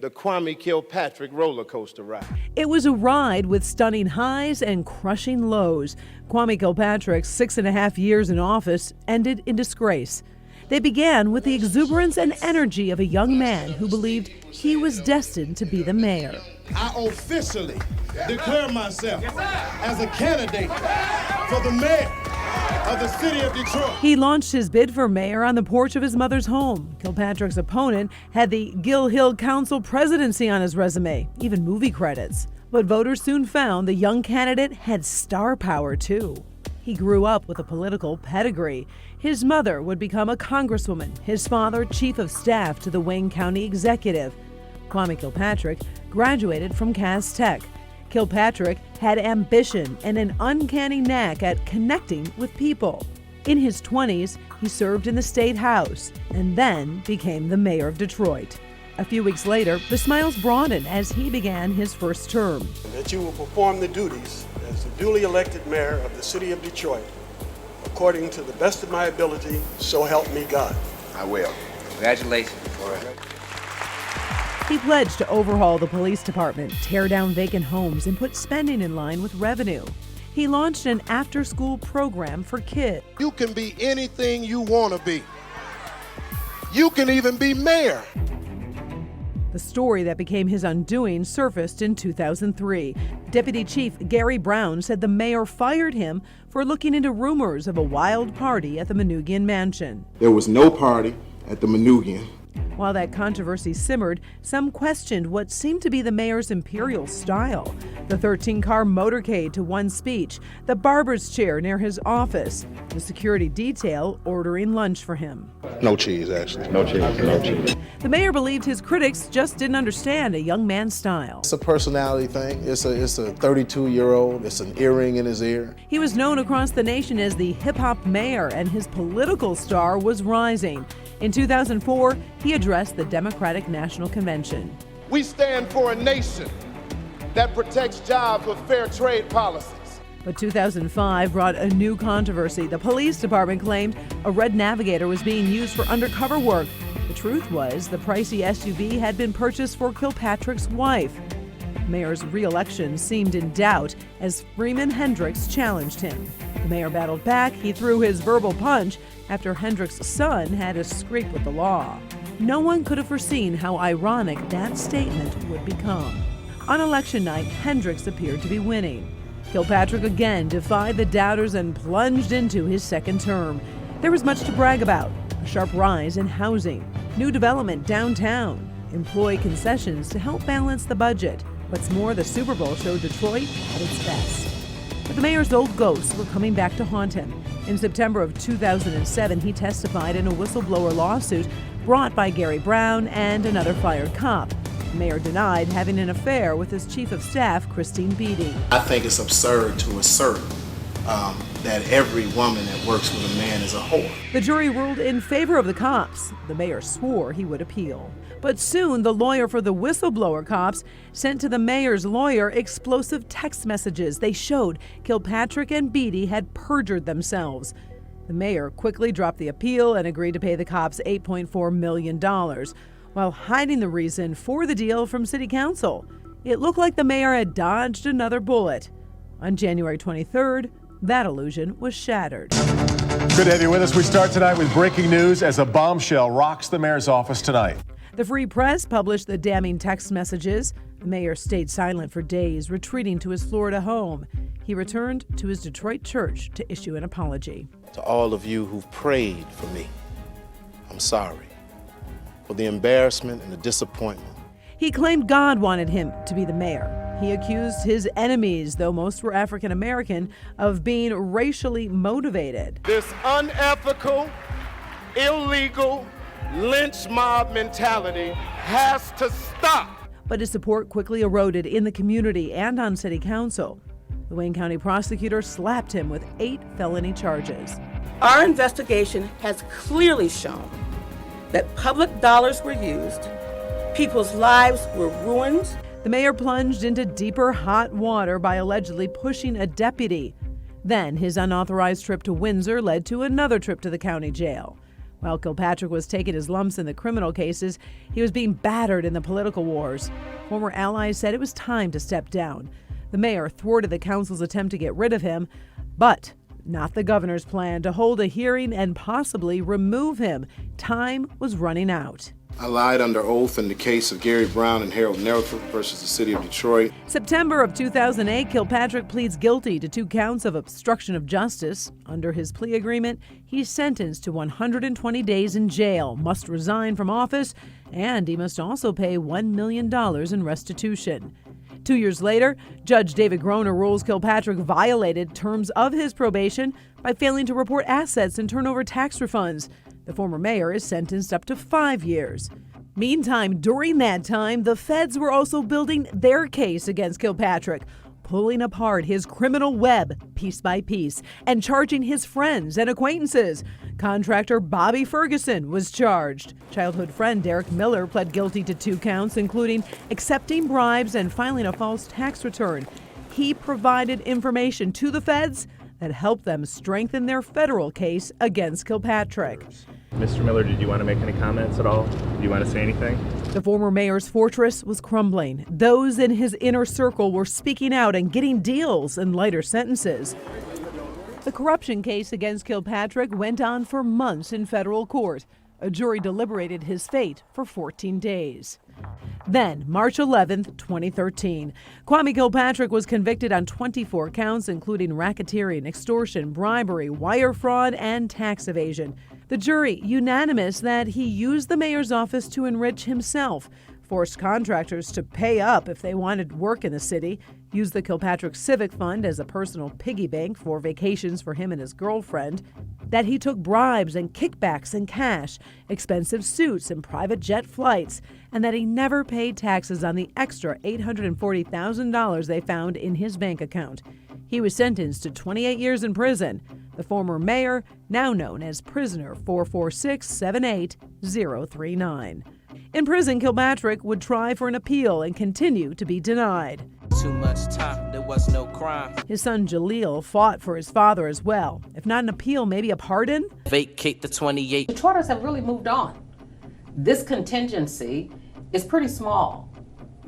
the Kwame Kilpatrick roller coaster ride. It was a ride with stunning highs and crushing lows. Kwame Kilpatrick's 6.5 years in office ended in disgrace. They began with the exuberance and energy of a young man who believed he was destined to be the mayor. I officially declare myself as a candidate for the mayor of the city of Detroit. He launched his bid for mayor on the porch of his mother's home. Kilpatrick's opponent had the Gill Hill Council presidency on his resume, even movie credits. But voters soon found the young candidate had star power too. He grew up with a political pedigree. His mother would become a congresswoman, his father chief of staff to the Wayne County executive. Kwame Kilpatrick graduated from Cass Tech. Kilpatrick had ambition and an uncanny knack at connecting with people. In his 20s, he served in the state house and then became the mayor of Detroit. A few weeks later, the smiles broadened as he began his first term. That you will perform the duties as the duly elected mayor of the city of Detroit according to the best of my ability, so help me God. I will. Congratulations. All right. He pledged to overhaul the police department, tear down vacant homes, and put spending in line with revenue. He launched an after-school program for kids. You can be anything you want to be. You can even be mayor. The story that became his undoing surfaced in 2003. Deputy Chief Gary Brown said the mayor fired him for looking into rumors of a wild party at the Manoogian mansion. There was no party at the Manoogian. While that controversy simmered, some questioned what seemed to be the mayor's imperial style. The 13-car motorcade to one speech, the barber's chair near his office, the security detail ordering lunch for him. No cheese, actually. No cheese, no cheese. The mayor believed his critics just didn't understand a young man's style. It's a personality thing. It's a 32-year-old. It's an earring in his ear. He was known across the nation as the hip-hop mayor, and his political star was rising. In 2004, he addressed the Democratic National Convention. We stand for a nation that protects jobs with fair trade policies. But 2005 brought a new controversy. The police department claimed a red Navigator was being used for undercover work. The truth was the pricey SUV had been purchased for Kilpatrick's wife. The mayor's re-election seemed in doubt as Freeman Hendricks challenged him. The mayor battled back. He threw his verbal punch after Hendricks' son had a scrape with the law. No one could have foreseen how ironic that statement would become. On election night, Hendricks appeared to be winning. Kilpatrick again defied the doubters and plunged into his second term. There was much to brag about: a sharp rise in housing, new development downtown, employee concessions to help balance the budget. What's more, the Super Bowl showed Detroit at its best. But the mayor's old ghosts were coming back to haunt him. In September of 2007, he testified in a whistleblower lawsuit brought by Gary Brown and another fired cop. The mayor denied having an affair with his chief of staff, Christine Beatty. I think it's absurd to assert that every woman that works with a man is a whore. The jury ruled in favor of the cops. The mayor swore he would appeal. But soon, the lawyer for the whistleblower cops sent to the mayor's lawyer explosive text messages. They showed Kilpatrick and Beatty had perjured themselves. The mayor quickly dropped the appeal and agreed to pay the cops $8.4 million, while hiding the reason for the deal from city council. It looked like the mayor had dodged another bullet. On January 23rd, that illusion was shattered. Good to have you with us. We start tonight with breaking news as a bombshell rocks the mayor's office tonight. The Free Press published the damning text messages. The mayor stayed silent for days, retreating to his Florida home. He returned to his Detroit church to issue an apology. To all of you who've prayed for me, I'm sorry for the embarrassment and the disappointment. He claimed God wanted him to be the mayor. He accused his enemies, though most were African American, of being racially motivated. This unethical, illegal, lynch mob mentality has to stop. But his support quickly eroded in the community and on city council. The Wayne County prosecutor slapped him with 8 felony charges. Our investigation has clearly shown that public dollars were used, people's lives were ruined. The mayor plunged into deeper hot water by allegedly pushing a deputy. Then his unauthorized trip to Windsor led to another trip to the county jail. While Kilpatrick was taking his lumps in the criminal cases, he was being battered in the political wars. Former allies said it was time to step down. The mayor thwarted the council's attempt to get rid of him, but not the governor's plan to hold a hearing and possibly remove him. Time was running out. I lied under oath in the case of Gary Brown and Harold Nerford versus the city of Detroit. September of 2008, Kilpatrick pleads guilty to 2 counts of obstruction of justice. Under his plea agreement, he's sentenced to 120 days in jail, must resign from office, and he must also pay $1 million in restitution. 2 years later, Judge David Groner rules Kilpatrick violated terms of his probation by failing to report assets and turn over tax refunds. The former mayor is sentenced up to 5 years. Meantime, during that time, the feds were also building their case against Kilpatrick, pulling apart his criminal web piece by piece and charging his friends and acquaintances. Contractor Bobby Ferguson was charged. Childhood friend Derek Miller pled guilty to 2 counts, including accepting bribes and filing a false tax return. He provided information to the feds that helped them strengthen their federal case against Kilpatrick. Mr. Miller, did you want to make any comments at all? Do you want to say anything? The former mayor's fortress was crumbling. Those in his inner circle were speaking out and getting deals and lighter sentences. The corruption case against Kilpatrick went on for months in federal court. A jury deliberated his fate for 14 days. Then, March 11, 2013, Kwame Kilpatrick was convicted on 24 counts, including racketeering, extortion, bribery, wire fraud, and tax evasion. The jury unanimous that he used the mayor's office to enrich himself, forced contractors to pay up if they wanted work in the city, used the Kilpatrick Civic Fund as a personal piggy bank for vacations for him and his girlfriend, that he took bribes and kickbacks in cash, expensive suits and private jet flights, and that he never paid taxes on the extra $840,000 they found in his bank account. He was sentenced to 28 years in prison. The former mayor, now known as prisoner 446-78039. In prison, Kilpatrick would try for an appeal and continue to be denied. Too much time, there was no crime. His son Jaleel fought for his father as well. If not an appeal, maybe a pardon? Vacate the 28. Detroiters have really moved on. This contingency is pretty small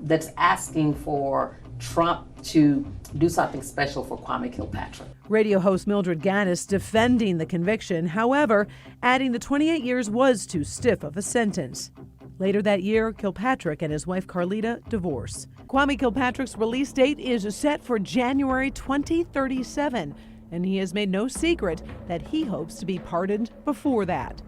that's asking for Trump to do something special for Kwame Kilpatrick. Radio host Mildred Gaddis defending the conviction, however, adding the 28 years was too stiff of a sentence. Later that year, Kilpatrick and his wife Carlita divorce. Kwame Kilpatrick's release date is set for January 2037, and he has made no secret that he hopes to be pardoned before that.